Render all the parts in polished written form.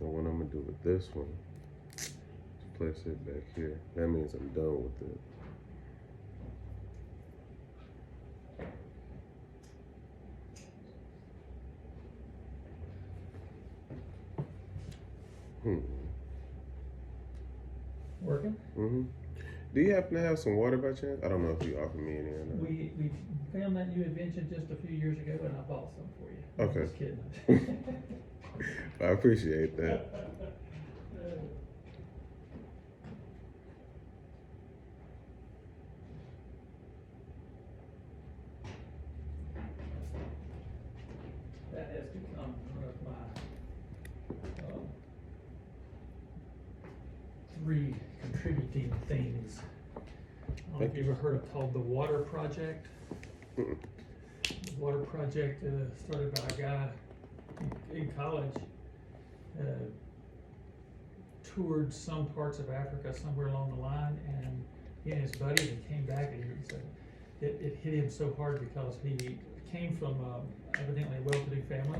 So what I'm gonna do with this one is place it back here. That means I'm done with it. Working? Mm-hmm. Do you happen to have some water by chance? I don't know if you offered me any or not. We found that new invention just a few years ago, and I bought some for you. I'm Okay. just kidding. I appreciate that. That has become one of my three contributing things. I don't know if you ever heard of called the Water Project. Mm-mm. The Water Project started by a guy in college. Toured some parts of Africa somewhere along the line, and he and his buddy, they came back and he said it hit him so hard because he came from evidently a well-to-do family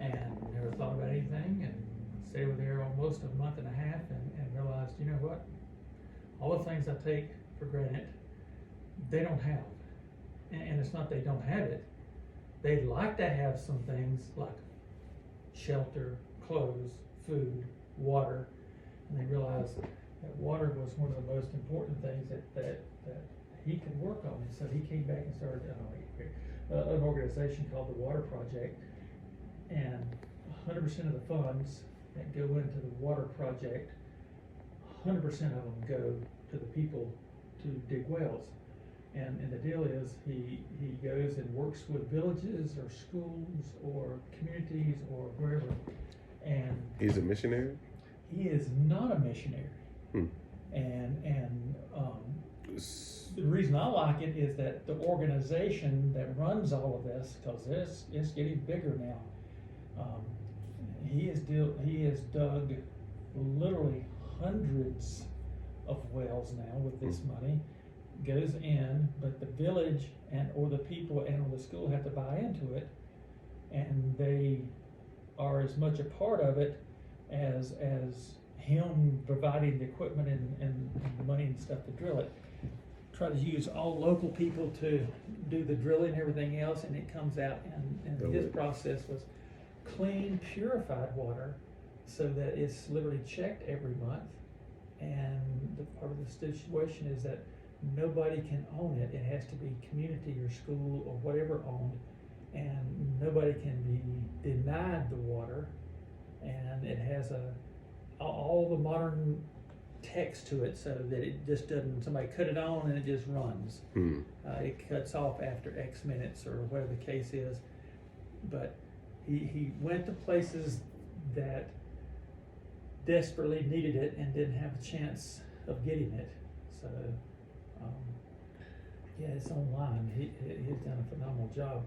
and never thought about anything, and stayed over there almost a month and a half and realized, you know what, all the things I take for granted, they don't have. And it's not they don't have it, they'd like to have some things like shelter, clothes, food, water, and they realized that water was one of the most important things that he could work on. And so he came back and started an organization called the Water Project, and 100% of the funds that go into the Water Project, 100% of them go to the people to dig wells. And the deal is he goes and works with villages or schools or communities or wherever. And He's a missionary? he is not a missionary. The reason I like it is that the organization that runs all of this, because it's getting bigger now. He has dug literally hundreds of wells now with this money. Goes in, but the village or the people or the school have to buy into it, and they are as much a part of it as him providing the equipment and the money and stuff to drill it. Try to use all local people to do the drilling and everything else, and it comes out, and his process was clean, purified water, so that it's literally checked every month. And the part of the situation is that nobody can own it. It has to be community or school or whatever owned, and nobody can be denied the water. And it has all the modern text to it, so that it just doesn't, somebody cut it on and it just runs. It cuts off after X minutes or whatever the case is. But he went to places that desperately needed it and didn't have a chance of getting it. So yeah, it's online. He's done a phenomenal job.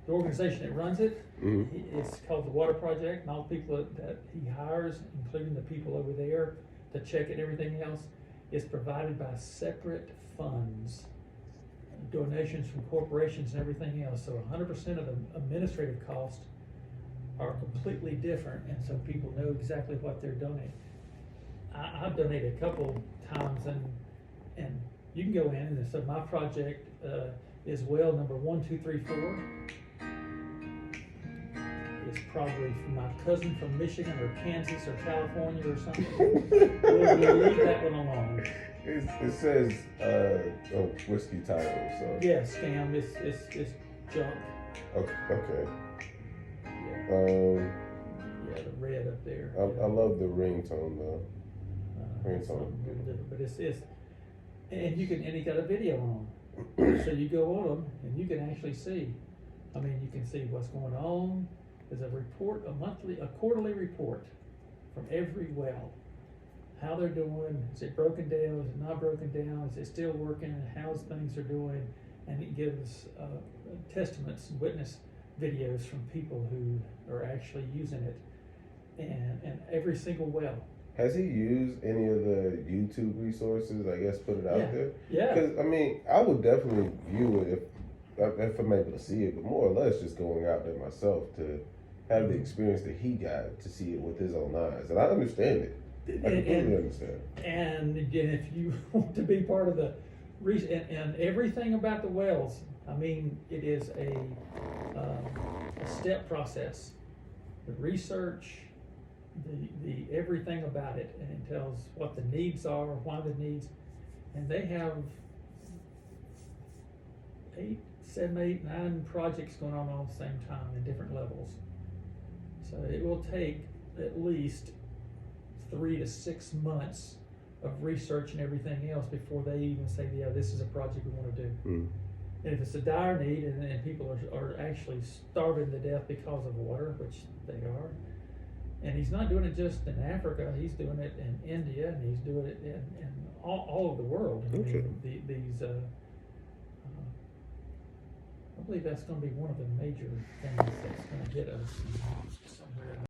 The organization that runs it, it's called the Water Project, and all the people that he hires, including the people over there to check it and everything else, is provided by separate funds, donations from corporations and everything else. So 100% of the administrative costs are completely different, and so people know exactly what they're donating. I've donated a couple times, and you can go in, and so my project is well number 1, 2, 3, 4. It's probably from my cousin from Michigan or Kansas or California or something. We'll leave that one alone. It says whiskey title, so. Yeah, scam. It's junk. Okay. Yeah. Yeah, the red up there. I love the ringtone though. But it's and you can, and he got a video on them. So you go on them and you can actually see. I mean, you can see what's going on. There's a report, a quarterly report from every well. How they're doing, is it broken down, is it not broken down, is it still working, how things are doing, and it gives testaments and witness videos from people who are actually using it, and every single well. Has he used any of the YouTube resources, I guess, put it out there? Yeah. Because, I mean, I would definitely view it if I'm able to see it, but more or less just going out there myself to have the experience that he got to see it with his own eyes, and I understand it. I completely understand. And again, if you want to be part of the and everything about the wells, I mean, it is a step process. The research, the everything about it, and it tells what the needs are, why the needs, and they have 7, 8, 9 projects going on all at the same time in different levels. So it will take at least 3 to 6 months of research and everything else before they even say, yeah, this is a project we want to do. And if it's a dire need and people are actually starving to death because of water, which they are, and he's not doing it just in Africa, he's doing it in India, and he's doing it in all over the world. Okay. I believe that's going to be one of the major things that's going to get us somewhere.